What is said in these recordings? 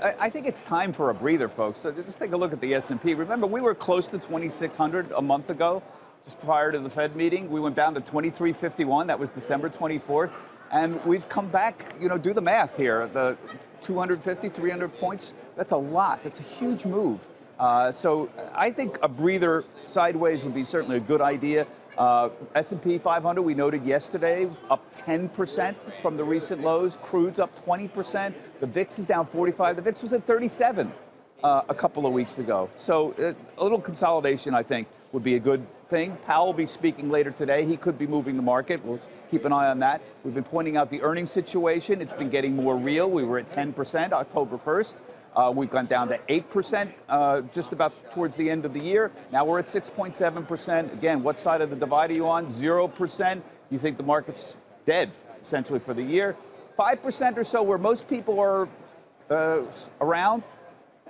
I think it's time for a breather, folks. So just take a look at the S&P. Remember, we were close to 2,600 a month ago, just prior to the Fed meeting. We went down to 2,351. That was December 24th. And we've come back, do the math here. The 250, 300 points, that's a lot. That's a huge move. So I think a breather sideways would be certainly a good idea. S&P 500, we noted yesterday, up 10% from the recent lows. Crude's up 20%. The VIX is down 45. The VIX was at 37 a couple of weeks ago. So a little consolidation, I think, would be a good thing. Powell will be speaking later today. He could be moving the market. We'll keep an eye on that. We've been pointing out the earnings situation. It's been getting more real. We were at 10% October 1st. We've gone down to 8% just about towards the end of the year. Now we're at 6.7%. Again, what side of the divide are you on? 0%. You think the market's dead, essentially, for the year. 5% or so where most people are around.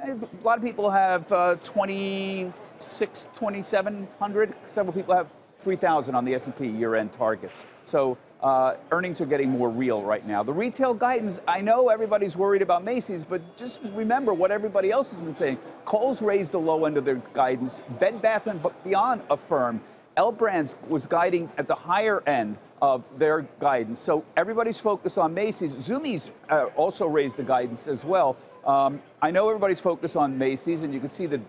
A lot of people have 2,700. Several people have 3,000 on the S&P year-end targets. So earnings are getting more real right now. The retail guidance, I know everybody's worried about Macy's, but just remember what everybody else has been saying. Kohl's raised the low end of their guidance. Bed Bath & Beyond affirmed. L Brands was guiding at the higher end of their guidance. So everybody's focused on Macy's. Zumiez also raised the guidance as well. I know everybody's focused on Macy's, and you can see the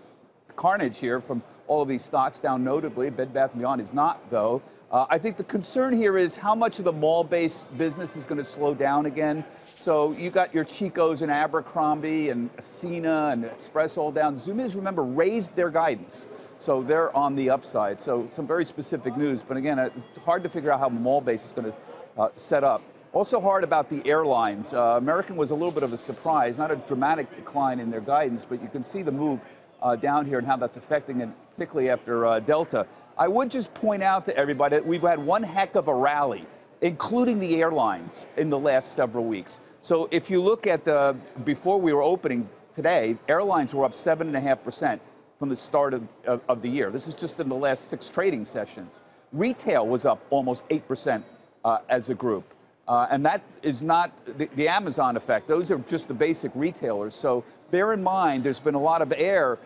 carnage here from all of these stocks down notably. Bed Bath & Beyond is not, though. I think the concern here is how much of the mall-based business is going to slow down again. So you got your Chico's and Abercrombie and Ascena and Express all down. Zumiez, remember, raised their guidance. So they're on the upside. So some very specific news. But again, it's hard to figure out how mall-based is going to set up. Also hard about the airlines. American was a little bit of a surprise, not a dramatic decline in their guidance, but you can see the move down here and how that's affecting it, particularly after Delta. I would just point out to everybody that we've had one heck of a rally, including the airlines, in the last several weeks. So if you look at before we were opening today, airlines were up 7.5% from the start of the year. This is just in the last 6 trading sessions. Retail was up almost 8% as a group. And that is not the Amazon effect. Those are just the basic retailers. So bear in mind, there's been a lot of air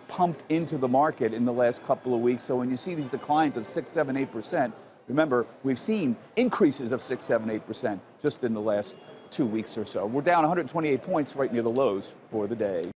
pumped into the market in the last couple of weeks. So when you see these declines of 6, 7, 8%, remember, we've seen increases of 6, 7, 8% just in the last 2 weeks or so. We're down 128 points right near the lows for the day.